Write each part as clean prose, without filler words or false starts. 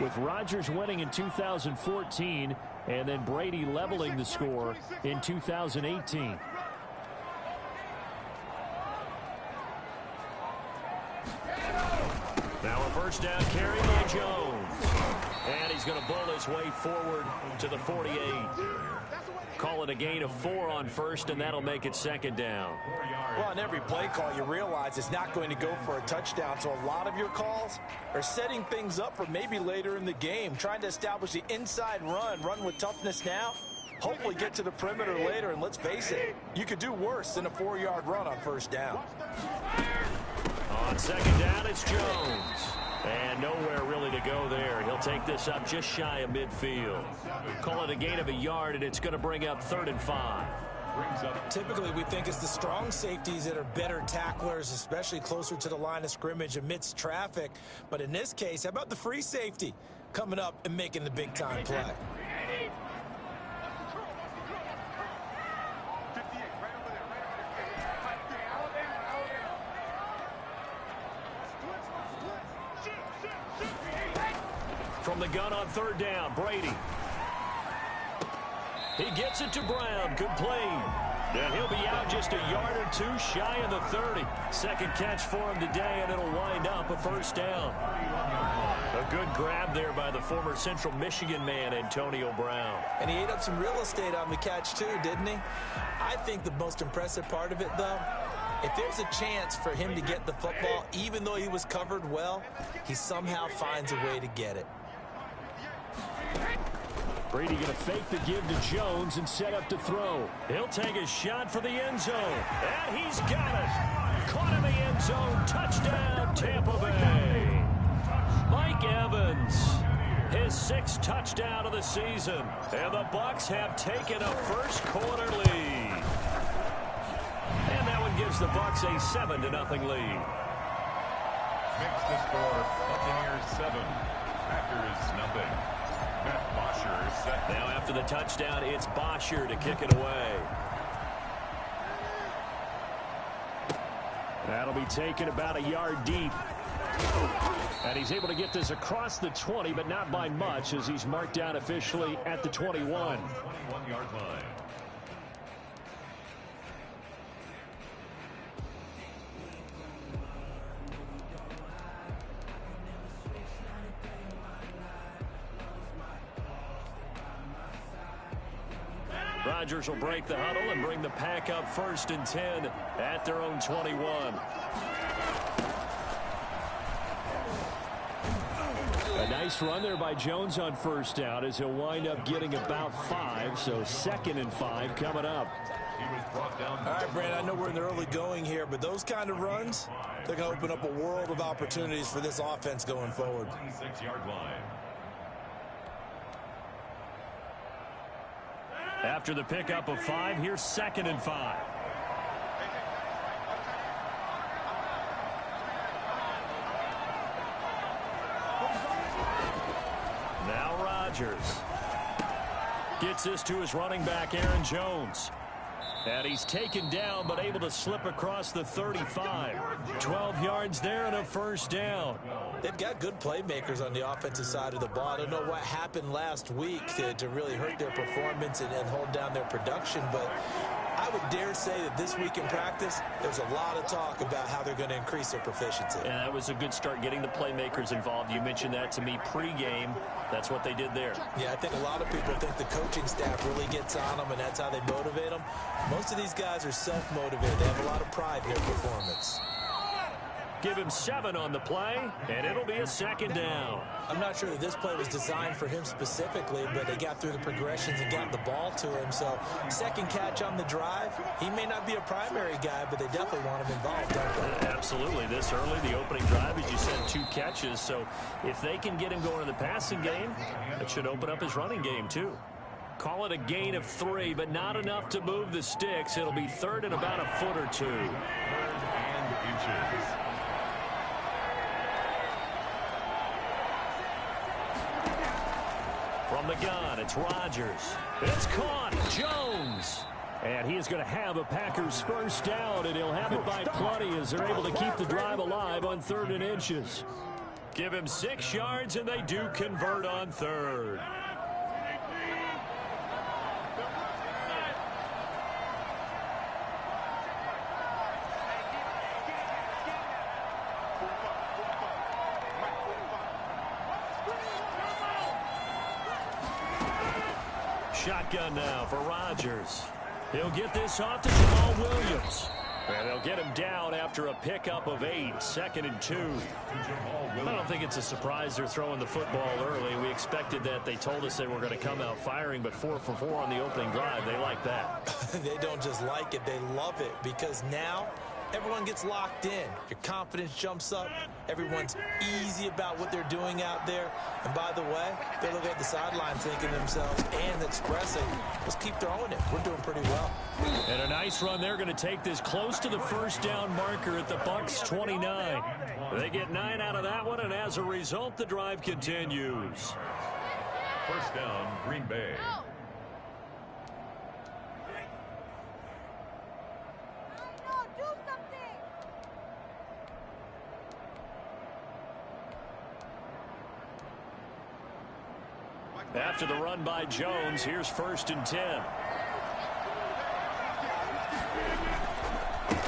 with Rodgers winning in 2014 and then Brady leveling the score in 2018. Now a first down carry by Jones. And he's going to bull his way forward to the 48. Call it a gain of 4 on first, and that'll make it second down. Well, on every play call, you realize it's not going to go for a touchdown. So a lot of your calls are setting things up for maybe later in the game, trying to establish the inside run with toughness now, hopefully get to the perimeter later. And let's face it, you could do worse than a 4-yard run on first down. On second down, it's Jones. And nowhere really to go there. He'll take this up just shy of midfield. Call it a gain of a yard, and it's going to bring up 3rd and 5. Typically, we think it's the strong safeties that are better tacklers, especially closer to the line of scrimmage amidst traffic. But in this case, how about the free safety coming up and making the big-time play? From the gun on 3rd down, Brady. He gets it to Brown. Good play. And he'll be out just a yard or 2 shy of the 30. Second catch for him today, and it'll wind up a first down. A good grab there by the former Central Michigan man, Antonio Brown. And he ate up some real estate on the catch, too, didn't he? I think the most impressive part of it, though, if there's a chance for him to get the football, even though he was covered well, he somehow finds a way to get it. Brady going to fake the give to Jones and set up to throw. He'll take a shot for the end zone. And he's got it. Caught in the end zone. Touchdown, Tampa Bay. Mike Evans, his 6th touchdown of the season. And the Bucs have taken a first-quarter lead. And that one gives the Bucs a 7-0 lead. Makes the score Buccaneers 7, Packers 0. Now after the touchdown, it's Bosher to kick it away. That'll be taken about a yard deep. And he's able to get this across the 20, but not by much, as he's marked down officially at the 21. 21-yard line. Rodgers will break the huddle and bring the pack up 1st and 10 at their own 21. A nice run there by Jones on first down as he'll wind up getting about 5. So 2nd and 5 coming up. All right, Brandon, I know we're in the early going here, but those kind of runs, they're going to open up a world of opportunities for this offense going forward. 6-yard line. After the pickup of 5, here's 2nd and 5. Now Rodgers gets this to his running back, Aaron Jones. And he's taken down, but able to slip across the 35. 12 yards there and a first down. They've got good playmakers on the offensive side of the ball. I don't know what happened last week to really hurt their performance and hold down their production, but I would dare say that this week in practice, there's a lot of talk about how they're going to increase their proficiency. And that was a good start, getting the playmakers involved. You mentioned that to me pregame. That's what they did there. Yeah, I think a lot of people think the coaching staff really gets on them, and that's how they motivate them. Most of these guys are self-motivated. They have a lot of pride in their performance. Give him 7 on the play, and it'll be a 2nd down. I'm not sure that this play was designed for him specifically, but they got through the progressions and got the ball to him. So, 2nd catch on the drive. He may not be a primary guy, but they definitely want him involved, don't they? Absolutely. This early, the opening drive, as you said, 2 catches. So, if they can get him going in the passing game, it should open up his running game, too. Call it a gain of 3, but not enough to move the sticks. It'll be 3rd and about a foot or 2. 3rd and inches. From the gun, it's Rodgers. It's caught. Jones. And he is going to have a Packers first down, and he'll have it by plenty as they're able to keep the drive alive on 3rd and inches. Give him 6 yards, and they do convert on third. Shotgun now for Rodgers. He'll get this off to Jamal Williams. And they'll get him down after a pickup of 8, 2nd and 2. I don't think it's a surprise they're throwing the football early. We expected that. They told us they were going to come out firing, but 4 for 4 on the opening drive. They like that. They don't just like it, they love it, because now everyone gets locked in. Your confidence jumps up. Everyone's easy about what they're doing out there. And by the way, they're looking at the sideline thinking to themselves and expressing, let's keep throwing it. We're doing pretty well. And a nice run. They're going to take this close to the first down marker at the Bucs 29. They get 9 out of that one, and as a result, the drive continues. First down, Green Bay. After the run by Jones, here's 1st and 10.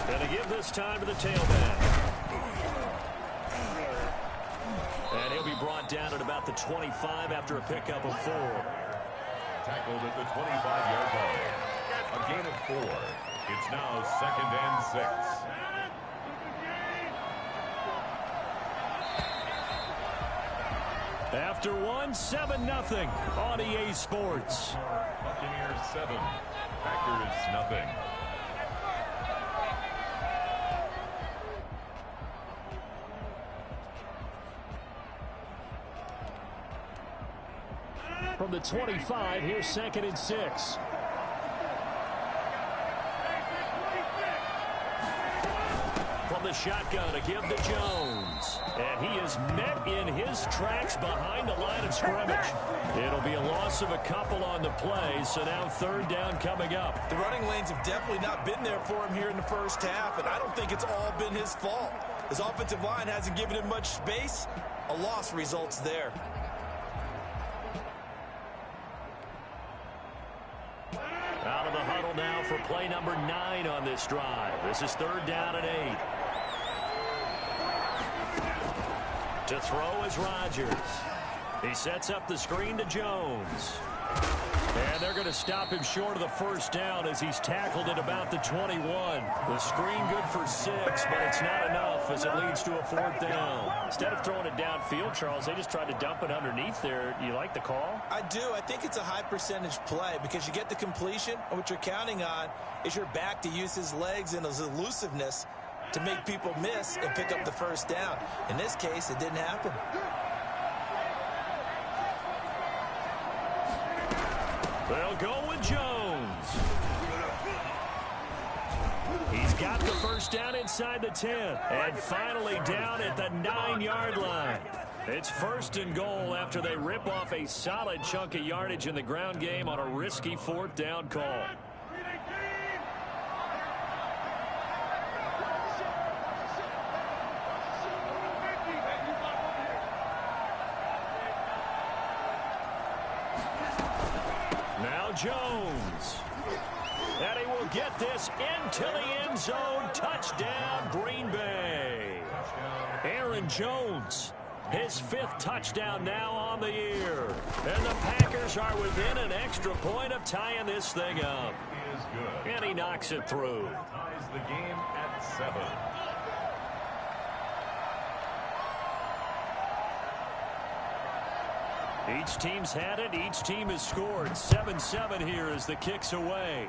Going to give this time to the tailback. And he'll be brought down at about the 25 after a pickup of 4. Tackled at the 25-yard line. A gain of 4. It's now 2nd and 6. After 1, 7-0 on EA Sports. Buccaneers 7, Packers nothing. From the 25, here's 2nd and 6. From the shotgun to give to Jones. And he is met in his tracks behind the line of scrimmage. It'll be a loss of a couple on the play, so now 3rd down coming up. The running lanes have definitely not been there for him here in the first half, and I don't think it's all been his fault. His offensive line hasn't given him much space. A loss results there. Out of the huddle now for play number 9 on this drive. This is 3rd down and 8. To throw is Rodgers. He sets up the screen to Jones. And they're going to stop him short of the first down as he's tackled at about the 21. The screen good for 6, but it's not enough as it leads to a 4th down. Instead of throwing it downfield, Charles, they just tried to dump it underneath there. You like the call? I do. I think it's a high percentage play because you get the completion, and what you're counting on is your back to use his legs and his elusiveness to make people miss and pick up the first down. In this case, it didn't happen. They'll go with Jones. He's got the first down inside the 10. And finally down at the 9-yard line. It's 1st and goal after they rip off a solid chunk of yardage in the ground game on a risky 4th down call. Jones. And he will get this into the end zone. Touchdown, Green Bay. Aaron Jones, his 5th touchdown now on the year. And the Packers are within an extra point of tying this thing up. He is good. And he knocks it through. Ties the game at 7. Each team's had it. Each team has scored. 7-7 here as the kick's away.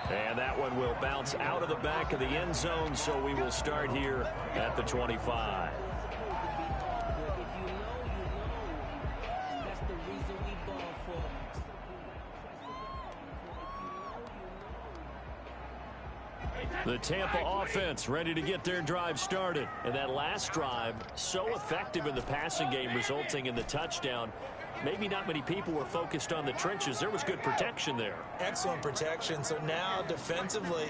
And that one will bounce out of the back of the end zone, so we will start here at the 25. The Tampa offense ready to get their drive started. And that last drive, so effective in the passing game, resulting in the touchdown. Maybe not many people were focused on the trenches. There was good protection there. Excellent protection. So now defensively,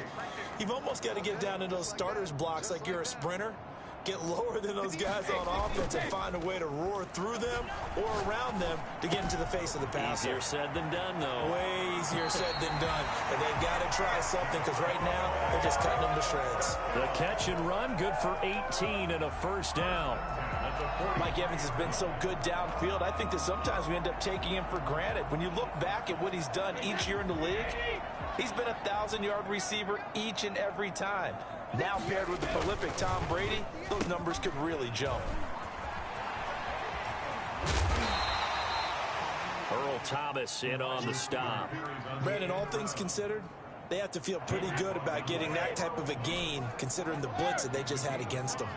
you've almost got to get down to those starters blocks like you're a sprinter. get lower than those guys on offense and find a way to roar through them or around them to get into the face of the passer. Easier said than done, though. Way easier said than done. But they've got to try something because right now they're just cutting them to shreds. The catch and run, good for 18 and a first down. Mike Evans has been so good downfield, I think that sometimes we end up taking him for granted. When you look back at what he's done each year in the league, he's been a 1,000-yard receiver each and every time. Now paired with the prolific Tom Brady, those numbers could really jump. Earl Thomas in on the stop. Brandon, all things considered, they have to feel pretty good about getting that type of a gain considering the blitz that they just had against them.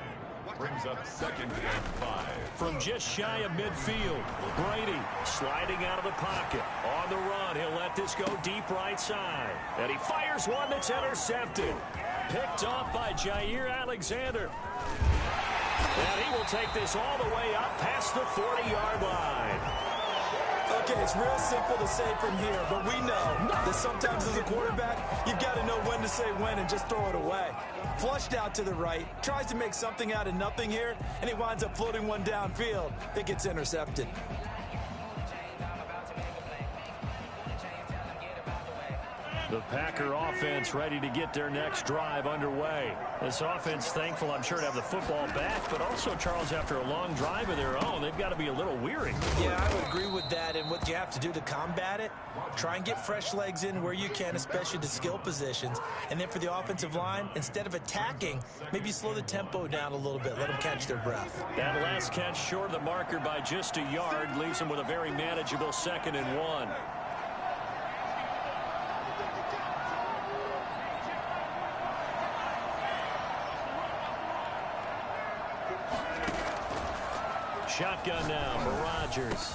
Brings up 2nd and 5. From just shy of midfield, Brady sliding out of the pocket. On the run, he'll let this go deep right side. And he fires one that's intercepted. Picked off by Jair Alexander. And he will take this all the way up past the 40-yard line. Okay, it's real simple to say from here, but we know that sometimes as a quarterback, you've got to know when to say when and just throw it away. Flushed out to the right, tries to make something out of nothing here, and he winds up floating one downfield that gets intercepted. The Packer offense ready to get their next drive underway. This offense thankful, I'm sure, to have the football back, but also, Charles, after a long drive of their own, they've got to be a little weary. Yeah, I would agree with that, and what you have to do to combat it, try and get fresh legs in where you can, especially the skill positions. And then for the offensive line, instead of attacking, maybe slow the tempo down a little bit, let them catch their breath. That last catch short of the marker by just a yard leaves them with a very manageable 2nd and 1. Shotgun now for Rodgers.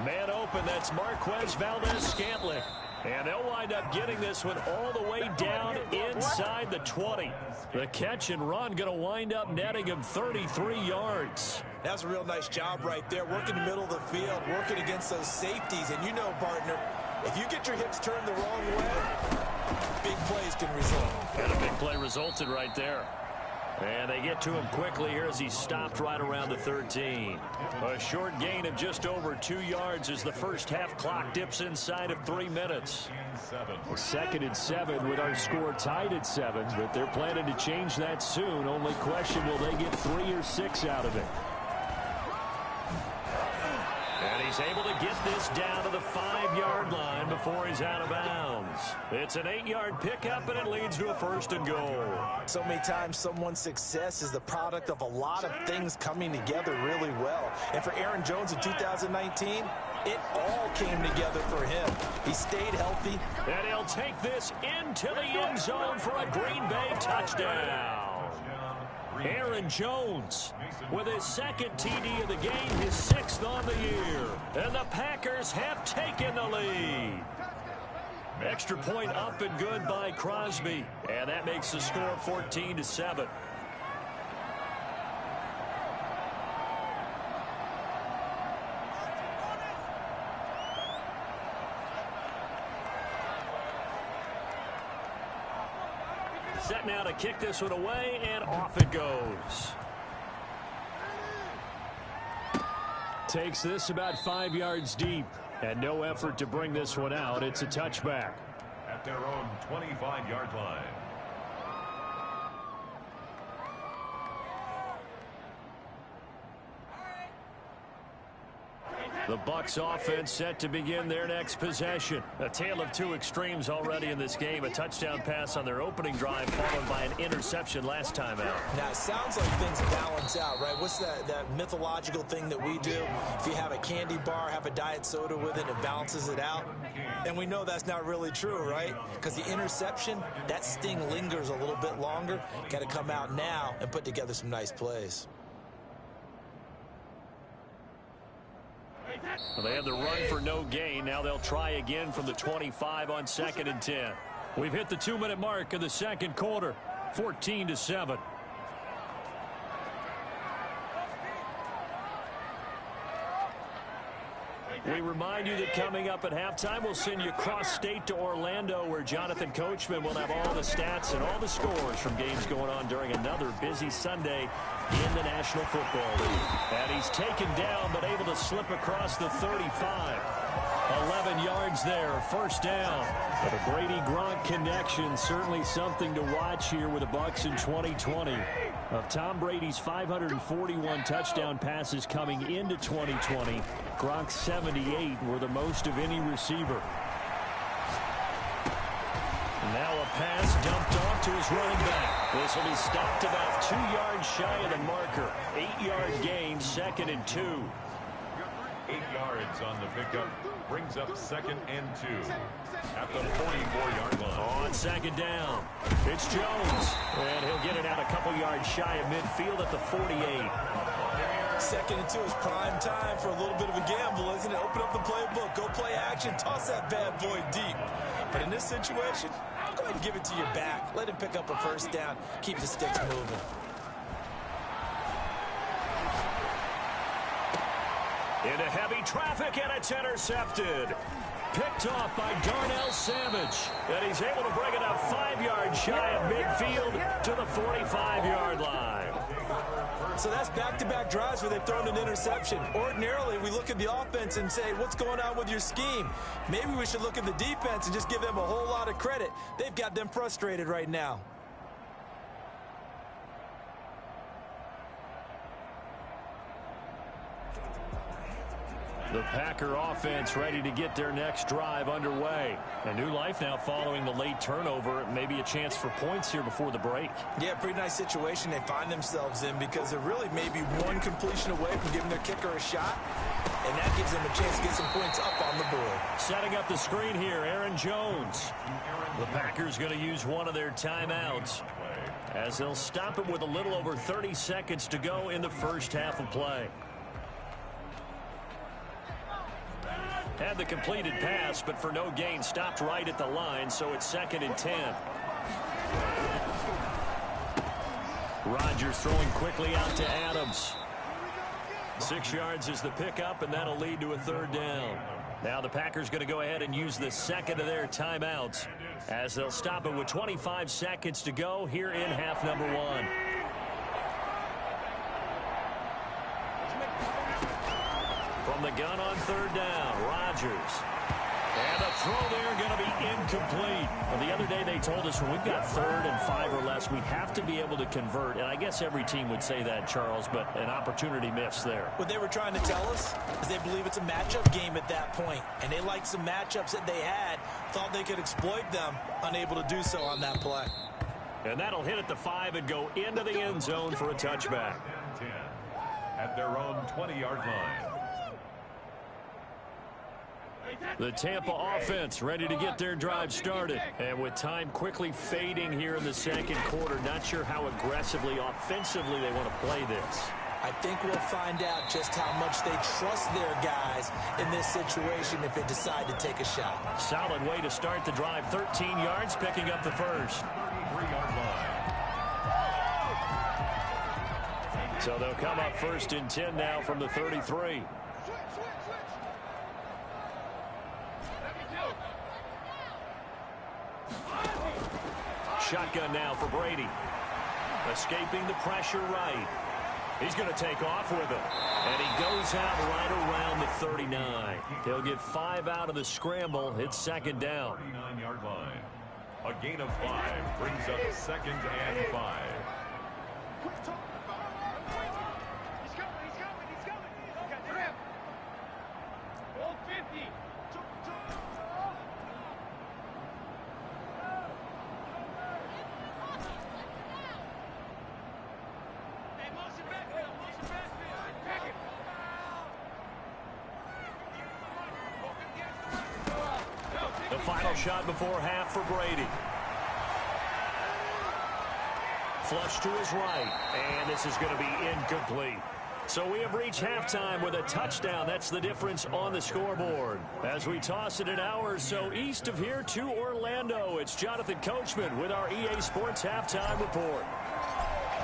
Man open, that's Marquez Valdez-Scantling. And they'll wind up getting this one all the way down inside the 20. The catch and run going to wind up netting him 33 yards. That's a real nice job right there, working the middle of the field, working against those safeties. And you know, partner, if you get your hips turned the wrong way, big plays can result. And a big play resulted right there. And they get to him quickly here as he stopped right around the 13. A short gain of just over 2 yards as the first half clock dips inside of 3 minutes. 2nd and 7 with our score tied at 7, but they're planning to change that soon. Only question, will they get 3 or 6 out of it? And he's able to get this down to the 5-yard line before he's out of bounds. It's an 8-yard pickup, and it leads to a 1st and goal. So many times someone's success is the product of a lot of things coming together really well. And for Aaron Jones in 2019, it all came together for him. He stayed healthy. And he'll take this into the end zone for a Green Bay touchdown. Aaron Jones with his 2nd TD of the game, his 6th on the year. And the Packers have taken the lead. Extra point up and good by Crosby. And that makes the score 14-7. Set now to kick this one away, and off it goes. Takes this about 5 yards deep, and no effort to bring this one out. It's a touchback. At their own 25-yard line. The Bucs offense set to begin their next possession. A tale of two extremes already in this game. A touchdown pass on their opening drive followed by an interception last time out. Now, it sounds like things balance out, right? What's that mythological thing that we do? If you have a candy bar, have a diet soda with it, it balances it out. And we know that's not really true, right? Because the interception, that sting lingers a little bit longer. Got to come out now and put together some nice plays. Well, they had the run for no gain. Now they'll try again from the 25 on 2nd and 10. We've hit the 2-minute mark of the second quarter. 14-7. We remind you that coming up at halftime, we'll send you cross-state to Orlando, where Jonathan Coachman will have all the stats and all the scores from games going on during another busy Sunday in the National Football League. And he's taken down, but able to slip across the 35. 11 yards there, first down. But a Brady-Gronk connection, certainly something to watch here with the Bucs in 2020. Of Tom Brady's 541 touchdown passes coming into 2020, Gronk's 78 were the most of any receiver. Now a pass dumped off to his running back. This will be stopped about 2 yards shy of the marker. 8-yard gain, 2nd and 2. 8 yards on the pickup. Brings up 2nd and 2 at the 44-yard line. On 2nd down, it's Jones. And he'll get it out a couple yards shy of midfield at the 48. 2nd and 2 is prime time for a little bit of a gamble, isn't it? Open up the playbook, go play action, toss that bad boy deep. But in this situation, go ahead and give it to your back. Let him pick up a first down, keep the sticks moving. Into heavy traffic, and it's intercepted. Picked off by Darnell Savage. And he's able to bring it up 5 yards shy of midfield to the 45-yard line. So that's back-to-back drives where they've thrown an interception. Ordinarily, we look at the offense and say, what's going on with your scheme? Maybe we should look at the defense and just give them a whole lot of credit. They've got them frustrated right now. The Packer offense ready to get their next drive underway. A new life now following the late turnover. Maybe a chance for points here before the break. Yeah, pretty nice situation they find themselves in, because they're really maybe one completion away from giving their kicker a shot, and that gives them a chance to get some points up on the board. Setting up the screen here, Aaron Jones. The Packers going to use one of their timeouts, as they'll stop it with a little over 30 seconds to go in the first half of play. Had the completed pass, but for no gain, stopped right at the line, so it's 2nd and 10. Rodgers throwing quickly out to Adams. 6 yards is the pickup, and that'll lead to a 3rd down. Now the Packers going to go ahead and use the second of their timeouts, as they'll stop it with 25 seconds to go here in half number 1. From the gun on 3rd down, Rodgers. And the throw there going to be incomplete. Well, the other day they told us when we've got 3rd and 5 or less, we have to be able to convert. And I guess every team would say that, Charles, but an opportunity missed there. What they were trying to tell us is they believe it's a matchup game at that point. And they liked some matchups that they had, thought they could exploit them, unable to do so on that play. And that'll hit at the 5 and go into the end zone for a touchback. 10 at their own 20-yard line. The Tampa offense ready to get their drive started. And with time quickly fading here in the second quarter, not sure how aggressively, offensively they want to play this. I think we'll find out just how much they trust their guys in this situation if they decide to take a shot. Solid way to start the drive. 13 yards, picking up the first. 33-yard line. So they'll come up 1st and 10 now from the 33. Shotgun now for Brady. Escaping the pressure right. He's going to take off with it. And he goes out right around the 39. He'll get 5 out of the scramble. It's 2nd down. 39-yard line. A gain of 5 brings up 2nd and 5. The final shot before half for Brady. Flush to his right, and this is going to be incomplete. So we have reached halftime with a touchdown. That's the difference on the scoreboard. As we toss it an hour or so east of here to Orlando, it's Jonathan Coachman with our EA Sports Halftime Report.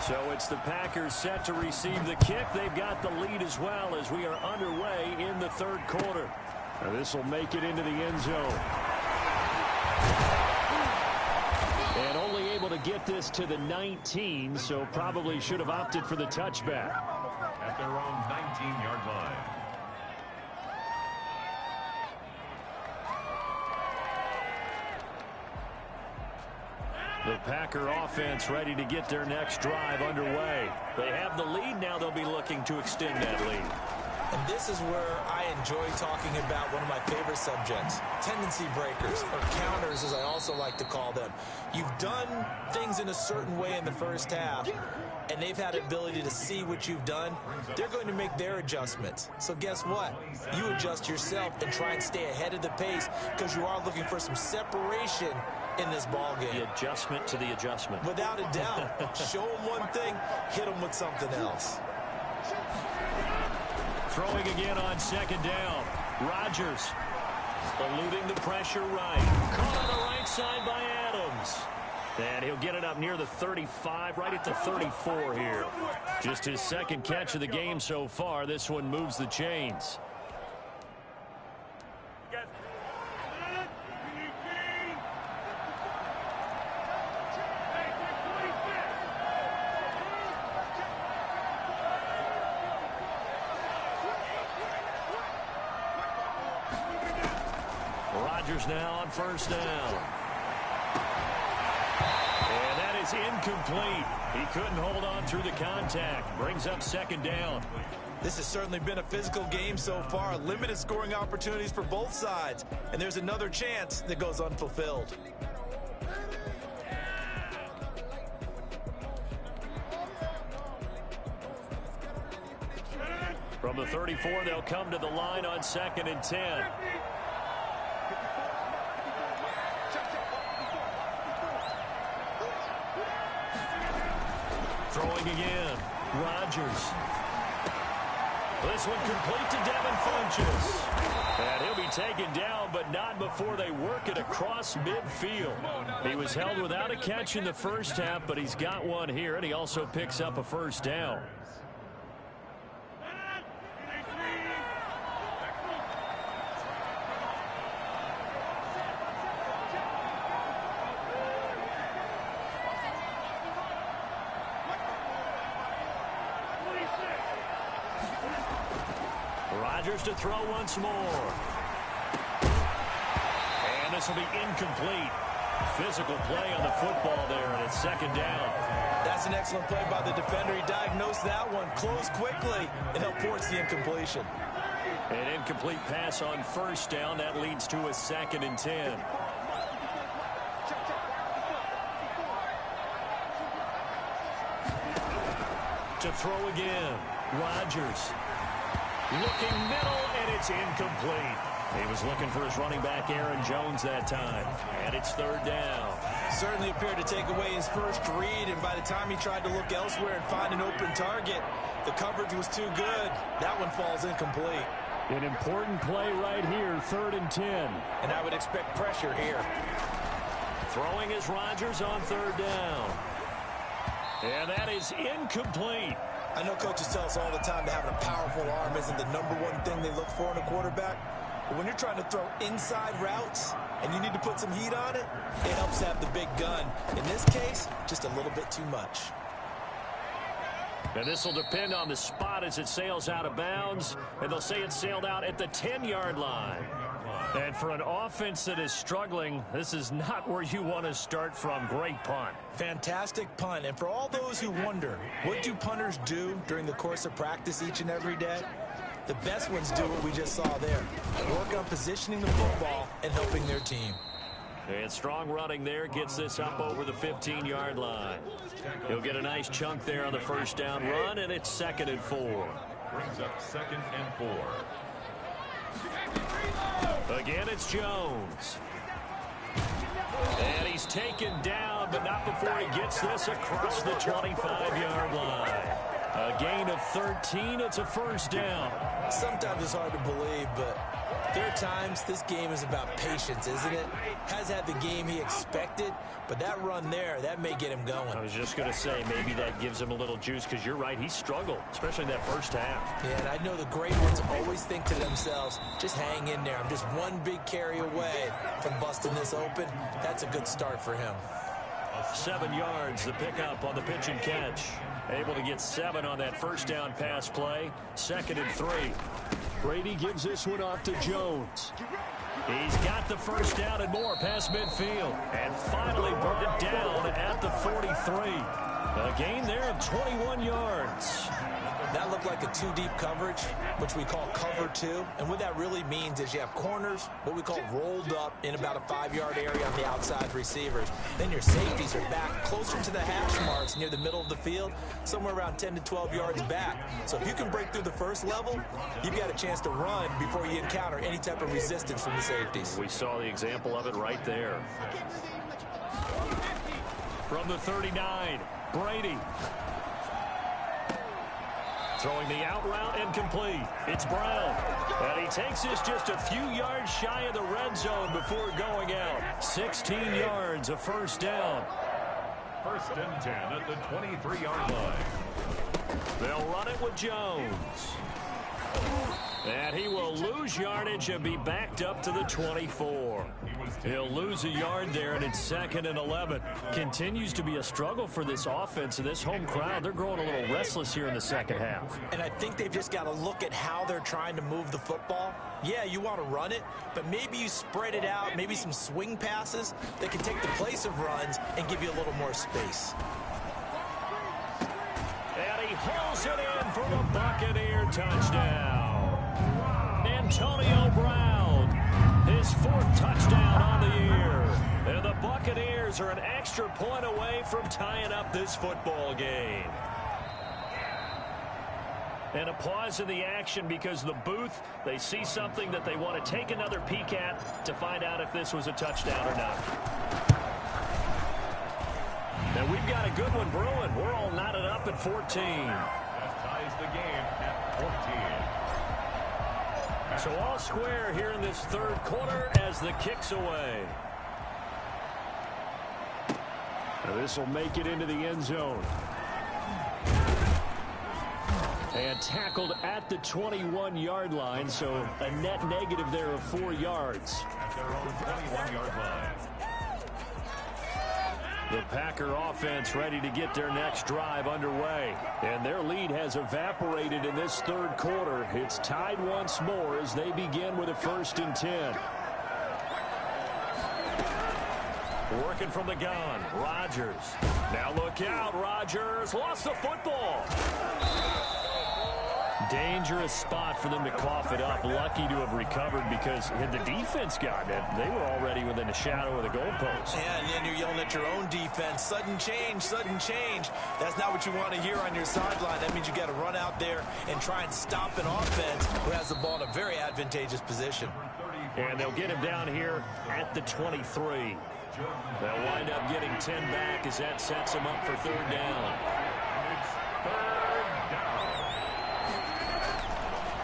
So it's the Packers set to receive the kick. They've got the lead as well as we are underway in the third quarter. Now this will make it into the end zone. And only able to get this to the 19, so probably should have opted for the touchback. At their own 19-yard line. The Packer offense ready to get their next drive underway. They have the lead. Now they'll be looking to extend that lead. And this is where I enjoy talking about one of my favorite subjects, tendency breakers, or counters as I also like to call them. You've done things in a certain way in the first half, and they've had the ability to see what you've done. They're going to make their adjustments. So guess what? You adjust yourself and try and stay ahead of the pace because you are looking for some separation in this ball game. The adjustment to the adjustment. Without a doubt. Show them one thing, hit them with something else. Throwing again on second down. Rodgers eluding the pressure right. Caught on the right side by Adams. And he'll get it up near the 35, right at the 34 here. Just his second catch of the game so far. This one moves the chains. Rodgers now on first down. And that is incomplete. He couldn't hold on through the contact. Brings up second down. This has certainly been a physical game so far. Limited scoring opportunities for both sides. And there's another chance that goes unfulfilled. From the 34, they'll come to the line on 2nd and 10. Throwing again. Rodgers. This one complete to Devin Funchess. And he'll be taken down, but not before they work it across midfield. He was held without a catch in the first half, but he's got one here, and he also picks up a first down. Rodgers to throw once more. And this will be incomplete. Physical play on the football there, and it's second down. That's an excellent play by the defender. He diagnosed that one, closed quickly, and helped force the incompletion. An incomplete pass on first down. That leads to a 2nd and 10. To throw again. Rodgers. Looking middle, and it's incomplete. He was looking for his running back, Aaron Jones, that time. And it's third down. Certainly appeared to take away his first read, and by the time he tried to look elsewhere and find an open target, the coverage was too good. That one falls incomplete. An important play right here, 3rd and 10. And I would expect pressure here. Throwing is Rodgers on 3rd down. And that is incomplete. I know coaches tell us all the time that having a powerful arm isn't the #1 thing they look for in a quarterback. But when you're trying to throw inside routes and you need to put some heat on it, it helps to have the big gun. In this case, just a little bit too much. And this will depend on the spot as it sails out of bounds. And they'll say it sailed out at the 10-yard line. And for an offense that is struggling, this is not where you want to start from. Great punt. Fantastic punt. And for all those who wonder, what do punters do during the course of practice each and every day? The best ones do what we just saw there. Work on positioning the football and helping their team. And strong running there gets this up over the 15-yard line. He'll get a nice chunk there on the first down run, and it's 2nd and 4. Brings up 2nd and 4. Again, it's Jones. And he's taken down, but not before he gets this across the 25-yard line. A gain of 13. It's a first down. Sometimes it's hard to believe, but there are times this game is about patience, isn't it? Has had the game he expected, but that run there, that may get him going. I was just going to say, maybe that gives him a little juice, because you're right, he struggled, especially in that first half. Yeah, and I know the great ones always think to themselves, just hang in there. I'm just one big carry away from busting this open. That's a good start for him. 7 yards, the pickup on the pitch and catch. Able to get 7 on that first down pass play. 2nd and 3. Brady gives this one off to Jones. He's got the first down and more past midfield. And finally brought it down at the 43. A gain there of 21 yards. That looked like a 2-deep coverage, which we call cover 2. And what that really means is you have corners, what we call rolled up in about a 5-yard area on the outside receivers. Then your safeties are back closer to the hash marks near the middle of the field, somewhere around 10 to 12 yards back. So if you can break through the first level, you've got a chance to run before you encounter any type of resistance from the safeties. We saw the example of it right there. From the 39, Brady. Throwing the out route incomplete. It's Brown. And he takes this just a few yards shy of the red zone before going out. 16 yards, a first down. 1st and 10 at the 23-yard line. They'll run it with Jones. And he will lose yardage and be backed up to the 24. He'll lose a yard there, and it's 2nd and 11. Continues to be a struggle for this offense and this home crowd. They're growing a little restless here in the second half. And I think they've just got to look at how they're trying to move the football. Yeah, you want to run it, but maybe you spread it out, maybe some swing passes that can take the place of runs and give you a little more space. And he hauls it in for the Buccaneer touchdown. Antonio Brown, his 4th touchdown on the year. And the Buccaneers are an extra point away from tying up this football game. And a pause in the action because the booth, they see something that they want to take another peek at to find out if this was a touchdown or not. And we've got a good one brewing. We're all knotted up at 14. That ties the game at 14. So all square here in this 3rd quarter as the kick's away. Now this will make it into the end zone. And tackled at the 21-yard line, so a net negative there of 4 yards. At their own 21-yard line. The Packer offense ready to get their next drive underway. And their lead has evaporated in this 3rd quarter. It's tied once more as they begin with a 1st and 10. Working from the gun, Rodgers. Now look out, Rodgers lost the football. Dangerous spot for them to cough it up. Lucky to have recovered because had the defense gotten it, they were already within a shadow of the goalpost. Yeah, and then you're yelling at your own defense. Sudden change, sudden change. That's not what you want to hear on your sideline. That means you got to run out there and try and stop an offense who has the ball in a very advantageous position. And they'll get him down here at the 23. They'll wind up getting 10 back as that sets them up for 3rd down. It's 3rd down.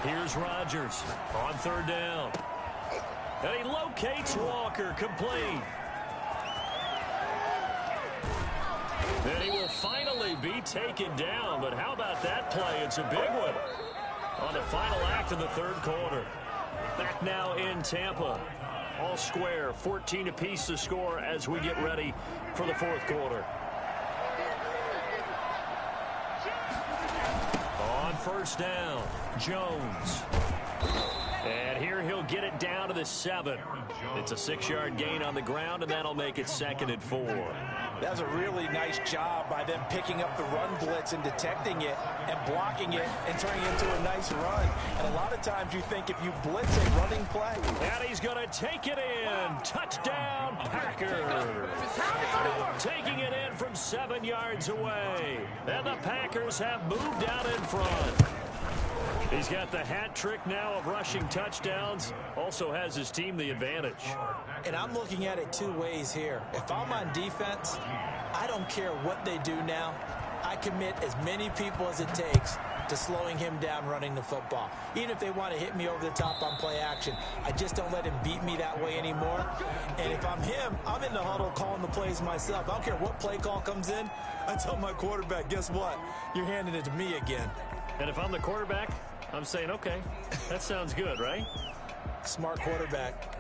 Here's Rodgers on 3rd down. And he locates Walker, complete. And he will finally be taken down, but how about that play? It's a big one on the final act of the 3rd quarter. Back now in Tampa. All square, 14 apiece to score as we get ready for the 4th quarter. On 1st down, Jones. And here he'll get it down to the 7. It's a 6-yard gain on the ground, and that'll make it 2nd and 4. That's a really nice job by them picking up the run blitz and detecting it and blocking it and turning it into a nice run. And a lot of times you think if you blitz a running play. And he's going to take it in. Touchdown, Packers. Taking it in from 7 yards away. And the Packers have moved out in front. He's got the hat trick now of rushing touchdowns. Also has his team the advantage. And I'm looking at it 2 ways here. If I'm on defense, I don't care what they do now. I commit as many people as it takes to slowing him down running the football. Even if they want to hit me over the top on play action, I just don't let him beat me that way anymore. And if I'm him, I'm in the huddle calling the plays myself. I don't care what play call comes in. I tell my quarterback, guess what? You're handing it to me again. And if I'm the quarterback, I'm saying, okay, that sounds good, right? Smart quarterback.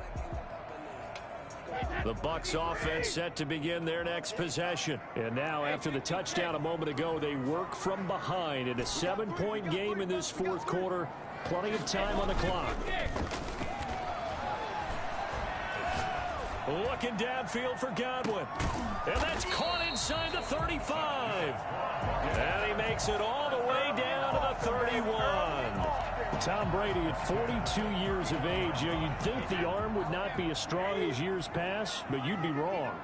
The Bucs offense set to begin their next possession. And now, after the touchdown a moment ago, they work from behind in a 7-point game in this fourth quarter. Plenty of time on the clock. Looking downfield for Godwin. And that's caught inside the 35. And he makes it all the way down to the 31. Tom Brady at 42 years of age. You know, you'd think the arm would not be as strong as years past, but you'd be wrong.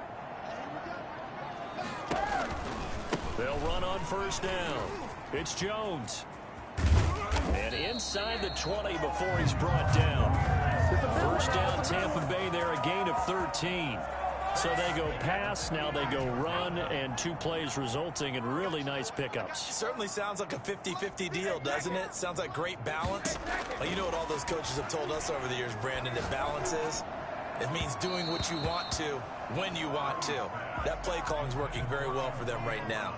They'll run on first down. It's Jones. And inside the 20 before he's brought down. First down, Tampa Bay there, a gain of 13. So they go pass, now they go run, and 2 plays resulting in really nice pickups. Certainly sounds like a 50-50 deal, doesn't it? Sounds like great balance. Well, you know what all those coaches have told us over the years, Brandon, that balance is? It means doing what you want to, when you want to. That play calling is working very well for them right now.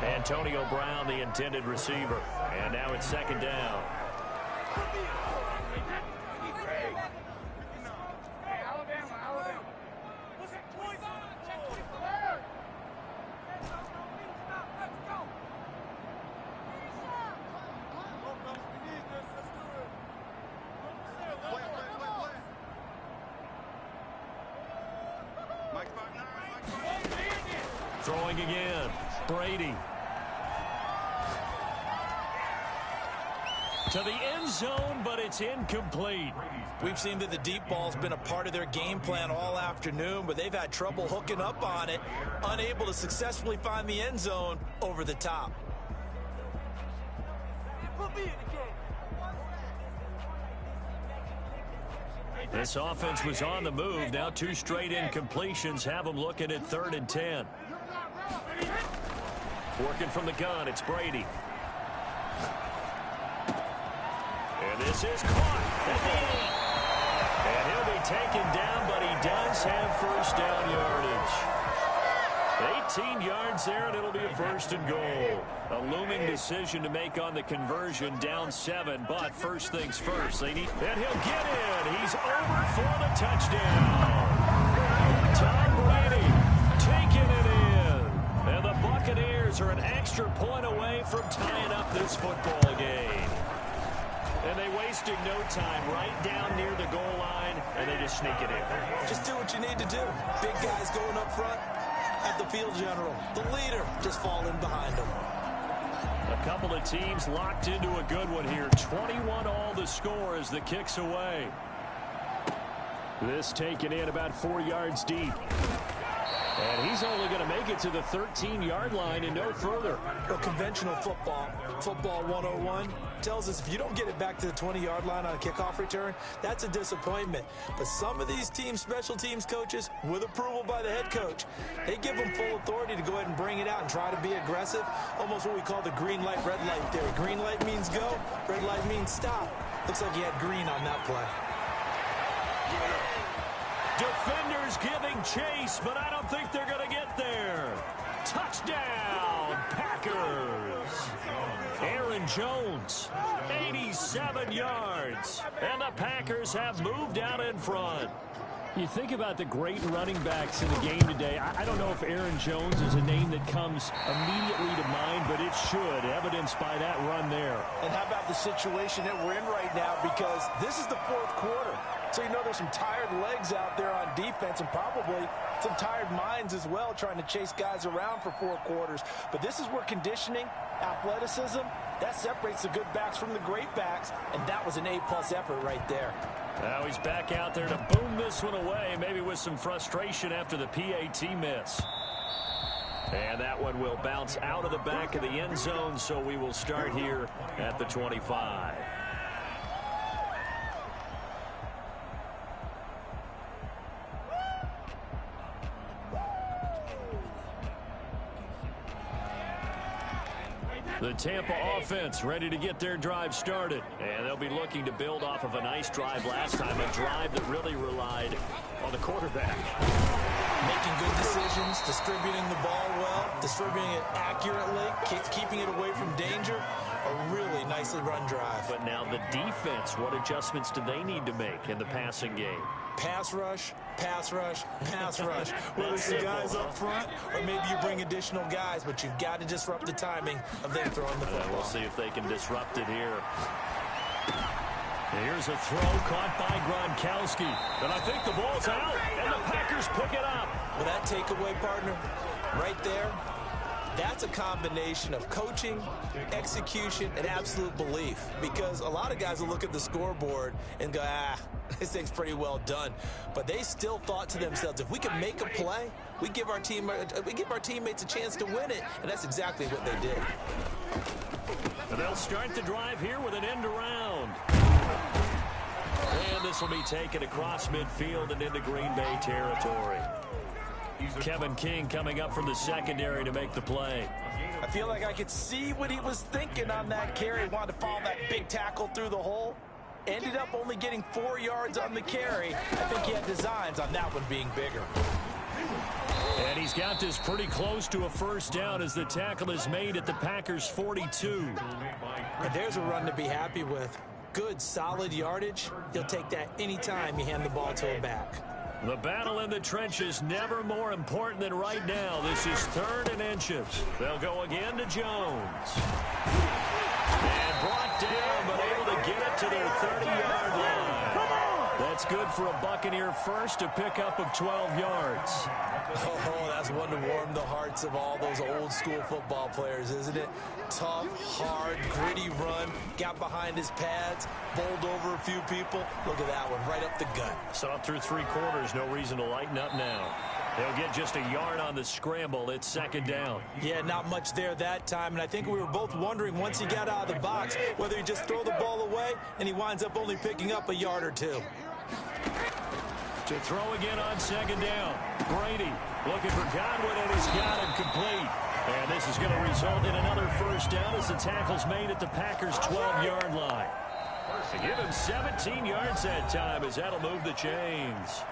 Antonio Brown, the intended receiver. And now it's second down. Throwing again. Brady. To the end zone, but it's incomplete. We've seen that the deep ball's been a part of their game plan all afternoon, but they've had trouble hooking up on it, unable to successfully find the end zone over the top. This offense was on the move. Now 2 straight incompletions have them looking at 3rd and 10. Working from the gun, it's Brady. And this is caught at the 8. And he'll be taken down, but he does have first down yardage. 18 yards there, and it'll be a 1st and goal. A looming decision to make on the conversion, down 7, but first things first. They need, and he'll get in. He's over for the touchdown. Tom Brady taking it in. And the Buccaneers are an extra point away from tying up this football game. And they wasted no time right down near the goal line, and they just sneak it in. Just do what you need to do. Big guys going up front. At the field general, the leader, just falling behind him. A couple of teams locked into a good one here. 21 all the score as the kick's away. This taken in about 4 yards deep. And he's only going to make it to the 13-yard line and no further. Well, conventional football 101, tells us if you don't get it back to the 20-yard line on a kickoff return, that's a disappointment. But some of these teams, special teams coaches, with approval by the head coach, they give them full authority to go ahead and bring it out and try to be aggressive. Almost what we call the green light, red light theory. Green light means go, red light means stop. Looks like he had green on that play. Defenders giving chase, but I don't think they're going to get there. Touchdown, Packers. Aaron Jones, 87 yards. And the Packers have moved out in front. You think about the great running backs in the game today. I don't know if Aaron Jones is a name that comes immediately to mind, but it should, evidenced by that run there. And how about the situation that we're in right now? Because this is the fourth quarter. So you know there's some tired legs out there on defense and probably some tired minds as well trying to chase guys around for 4 quarters. But this is where conditioning, athleticism, that separates the good backs from the great backs. And that was an A-plus effort right there. Now he's back out there to boom this one away, maybe with some frustration after the PAT miss. And that one will bounce out of the back of the end zone, so we will start here at the 25. The Tampa offense ready to get their drive started. And they'll be looking to build off of a nice drive last time, a drive that really relied on the quarterback. Making good decisions, distributing the ball well, distributing it accurately, keeping it away from danger. A really nicely run drive. But now the defense, what adjustments do they need to make in the passing game? Pass rush, pass rush, pass rush. Whether it's the guys up front or maybe you bring additional guys, but you've got to disrupt the timing of them throwing the football. We'll see if they can disrupt it here. Here's a throw caught by Gronkowski. And I think the ball's out, and the Packers pick it up. Well, that takeaway, partner, right there, that's a combination of coaching, execution, and absolute belief. Because a lot of guys will look at the scoreboard and go, this thing's pretty well done. But they still thought to themselves, if we can make a play, we give our teammates a chance to win it. And that's exactly what they did. And they'll start the drive here with an end around. And this will be taken across midfield and into Green Bay territory. Kevin King coming up from the secondary to make the play. I feel like I could see what he was thinking on that carry. Wanted to follow that big tackle through the hole. Ended up only getting 4 yards on the carry. I think he had designs on that one being bigger. And he's got this pretty close to a first down as the tackle is made at the Packers' 42. And there's a run to be happy with. Good, solid yardage. He'll take that anytime you hand the ball to him back. The battle in the trenches never more important than right now. This is 3rd and inches. They'll go again to Jones. And brought down, but able to get it to their 30-yard line. That's good for a Buccaneer first, a pickup of 12 yards. Oh, that's one to warm the hearts of all those old-school football players, isn't it? Tough, hard, gritty run, got behind his pads, bowled over a few people. Look at that one, right up the gut. Saw it through 3 quarters, no reason to lighten up now. They'll get just a yard on the scramble. It's 2nd down. Yeah, not much there that time, and I think we were both wondering once he got out of the box whether he just throw the ball away, and he winds up only picking up a yard or 2. To throw again on 2nd down. Brady looking for Godwin, and he's got him complete. And this is going to result in another first down as the tackle's made at the Packers' 12-yard line. To give him 17 yards that time as that'll move the chains.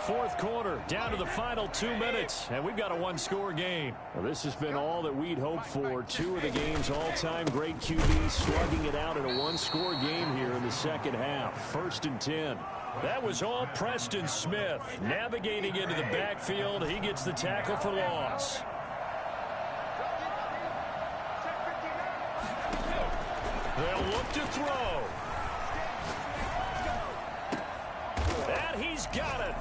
4th quarter, down to the final 2 minutes, and we've got a 1-score game. Well, this has been all that we'd hoped for. 2 of the game's all-time great QBs slugging it out in a 1-score game here in the second half. 1st and 10. That was all Preston Smith. Navigating into the backfield, he gets the tackle for loss. They'll look to throw. And he's got it.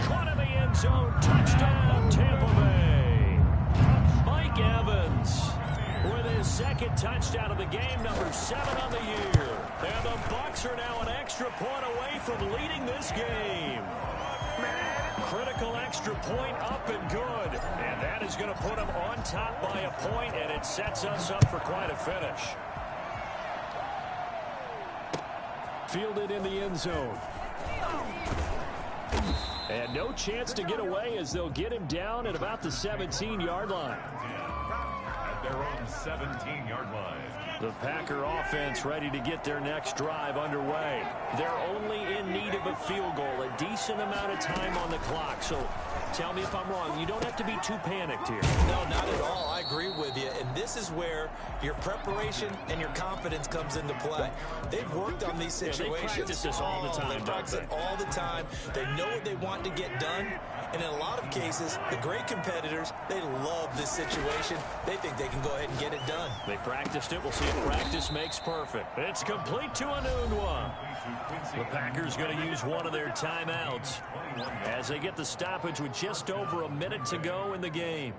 Caught in the end zone. Touchdown, Tampa Bay. Mike Evans with his 2nd touchdown of the game, number 7 on the year. And the Bucs are now an extra point away from leading this game. Critical extra point up and good. And that is going to put them on top by a point, and it sets us up for quite a finish. Fielded in the end zone. And no chance to get away as they'll get him down at about the 17-yard line. At their own 17-yard line. The Packer offense ready to get their next drive underway. They're only in need of a field goal, a decent amount of time on the clock. So tell me if I'm wrong. You don't have to be too panicked here. No, not at all. I agree with you. And this is where your preparation and your confidence comes into play. They've worked on these situations. They practice this all the time. They practice it all the time. They know what they want to get done. And in a lot of cases, the great competitors, they love this situation. They think they can go ahead and get it done. They practiced it. We'll see if practice makes perfect. It's complete to Anunwa. The Packers going to use one of their timeouts as they get the stoppage with just over a minute to go in the game.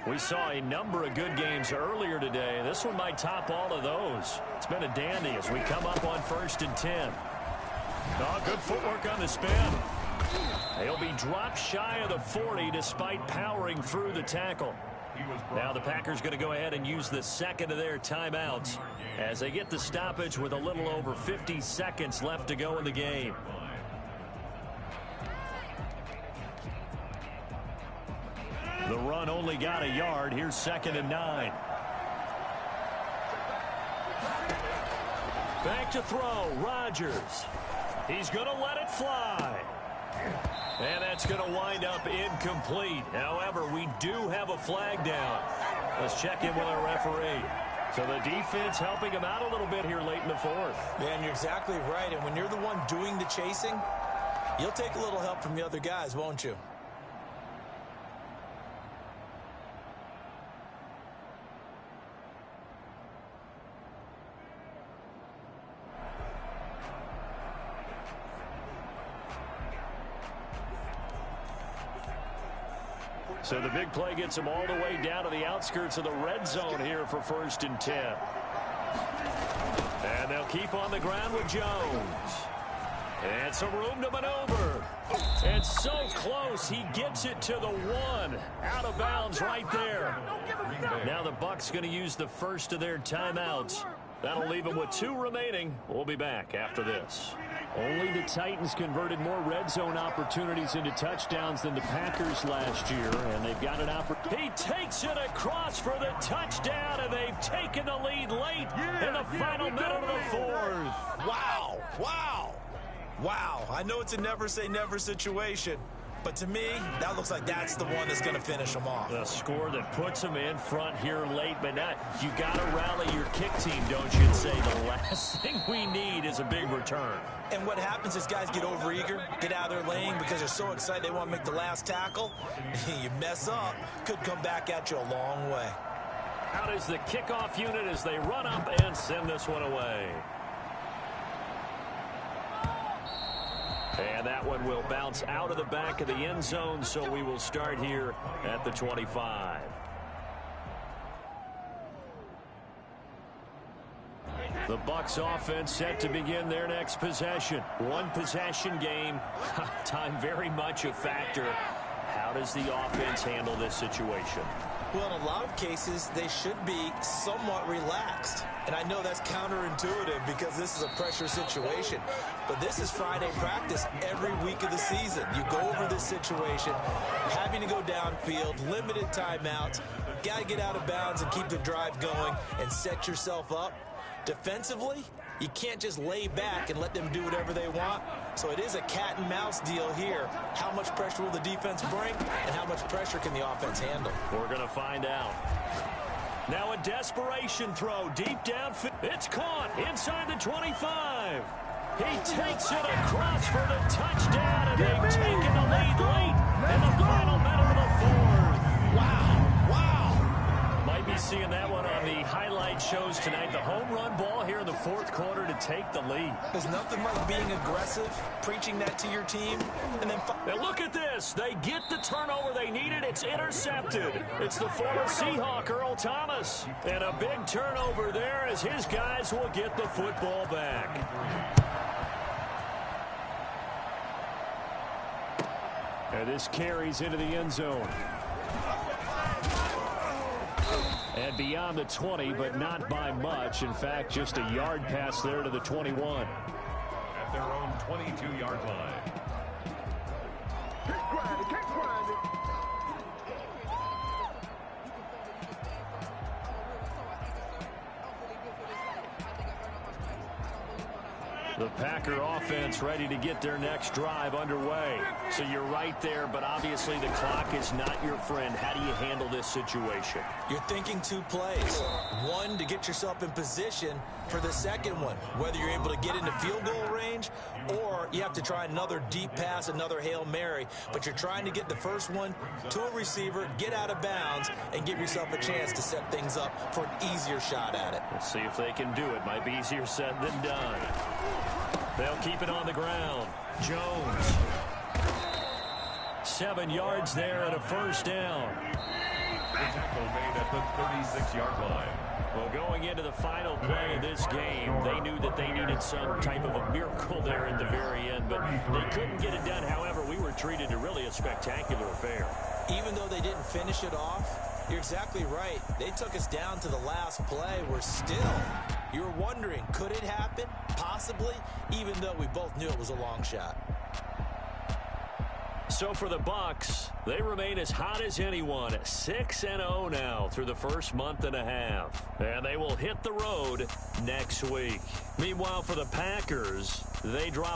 We saw a number of good games earlier today. This one might top all of those. It's been a dandy as we come up on 1st and 10. Oh, good footwork on the spin. They'll be dropped shy of the 40 despite powering through the tackle. Now the Packers going to go ahead and use the 2nd of their timeouts as they get the stoppage with a little over 50 seconds left to go in the game. The run only got a yard. Here's 2nd and 9. Back to throw, Rodgers. He's going to let it fly. And that's going to wind up incomplete. However, we do have a flag down. Let's check in with our referee. So the defense helping him out a little bit here late in the fourth. Yeah, and you're exactly right. And when you're the one doing the chasing, you'll take a little help from the other guys, won't you? So the big play gets him all the way down to the outskirts of the red zone here for 1st and 10. And they'll keep on the ground with Jones. And some room to maneuver. And so close, he gets it to the 1. Out of bounds right there. Now the Bucs going to use the first of their timeouts. That'll leave them with 2 remaining. We'll be back after this. Only the Titans converted more red zone opportunities into touchdowns than the Packers last year, and they've got an opportunity. He takes it across for the touchdown, and they've taken the lead late in the final minute of the fourth. Wow, wow, wow. I know it's a never say never situation, but to me, that looks like that's the one that's going to finish them off. The score that puts them in front here late, but now you got to rally your kick team, don't you, and say the last thing we need is a big return. And what happens is guys get overeager, get out of their lane because they're so excited they want to make the last tackle. You mess up, could come back at you a long way. Out is the kickoff unit as they run up and send this one away. And that one will bounce out of the back of the end zone, so we will start here at the 25. The Bucs offense set to begin their next possession. One possession game. Time very much a factor. How does the offense handle this situation? Well, in a lot of cases, they should be somewhat relaxed. And I know that's counterintuitive because this is a pressure situation. But this is Friday practice every week of the season. You go over this situation, having to go downfield, limited timeouts, got to get out of bounds and keep the drive going and set yourself up. Defensively, you can't just lay back and let them do whatever they want. So it is a cat and mouse deal here. How much pressure will the defense bring, and how much pressure can the offense handle? We're going to find out. Now a desperation throw deep down. It's caught inside the 25. He takes it across for the touchdown, and they've taken the lead late in the final minute of the fourth. Wow, wow. Might be seeing that one on the highlight shows tonight. The home run ball here in the fourth quarter to take the lead. There's nothing like being aggressive, preaching that to your team, and then... And look at this. They get the turnover they needed. It's intercepted. It's the former Seahawk, Earl Thomas. And a big turnover there as his guys will get the football back. And this carries into the end zone. And beyond the 20, but not by much. In fact, just a yard pass there to the 21. At their own 22-yard line. Keep grinding. The Packer offense ready to get their next drive underway. So you're right there, but obviously the clock is not your friend. How do you handle this situation? You're thinking 2 plays. One, to get yourself in position for the second one, whether you're able to get into field goal range or you have to try another deep pass, another Hail Mary. But you're trying to get the first one to a receiver, get out of bounds, and give yourself a chance to set things up for an easier shot at it. We'll see if they can do it. Might be easier said than done. They'll keep it on the ground. Jones. 7 yards there and a first down. The tackle made at the 36-yard line. Well, going into the final play of this game, they knew that they needed some type of a miracle there at the very end, but they couldn't get it done. However, we were treated to really a spectacular affair. Even though they didn't finish it off, you're exactly right. They took us down to the last play. We're still, you were wondering, could it happen? Possibly, even though we both knew it was a long shot. So for the Bucs, they remain as hot as anyone, 6-0 now through the first month and a half. And they will hit the road next week. Meanwhile, for the Packers, they drop